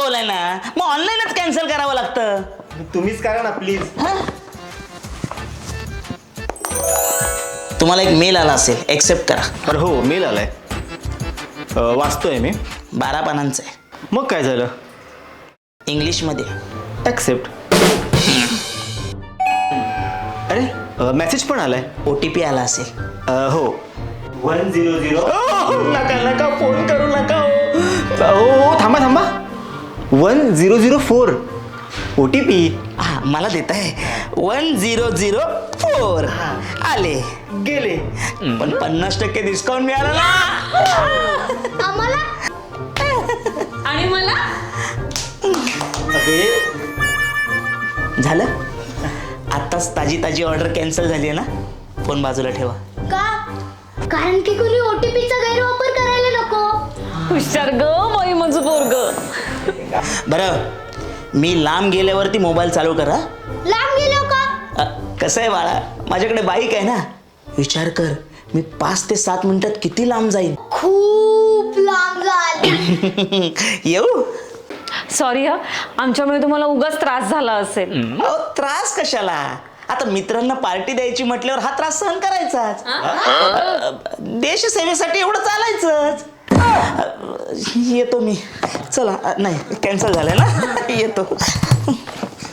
मागवलाय ना, मग ऑनलाईनच कॅन्सल करावं लागतं. तुम्हीच करा ना प्लीज. तुम्हाला एक मेल आला असेल, एक्सेप्ट करा. अरे हो, मेल आलाय. वाचतोय मी. 12 पानांचं आहे, मग काय झालं? इंग्लिशमध्ये. ॲक्सेप्ट. अरे मेसेज पण आलाय. OTP आला असेल. हो 100. नका नका फोन करू नका. हो थांबा थांबा. 1004 OTP. हा मला देत आहे. 1004 आले गेले. पण 50% डिस्काउंट मिळाला ना आम्हाला आणि मला अरे झालं. आत्ताच ताजी ताजी ऑर्डर कॅन्सल झाली आहे ना. फोन बाजूला ठेवा. का? कारण की कोणी OTPचा गैरवापर करायला नको. हुशार ग बाई माझं पोरग. बरं, मी लांब गेल्यावरती मोबाईल चालू करा. लांब गेलो का? कसं आहे बाळा, माझ्याकडे बाईक आहे ना. विचार कर, मी 5 ते 7 मिनिटात किती लांब जाईन. खूप लांब झाली. येऊ. सॉरी हा, आमच्यामुळे तुम्हाला उगाच त्रास झाला असेल. अहो, त्रास कशाला. आता मित्रांना पार्टी द्यायची म्हटल्यावर हा त्रास सहन करायचाच. देशसेवेसाठी एवढं चालायचंच. येतो मी. चला, नाही कॅन्सल झालं ना. येतो.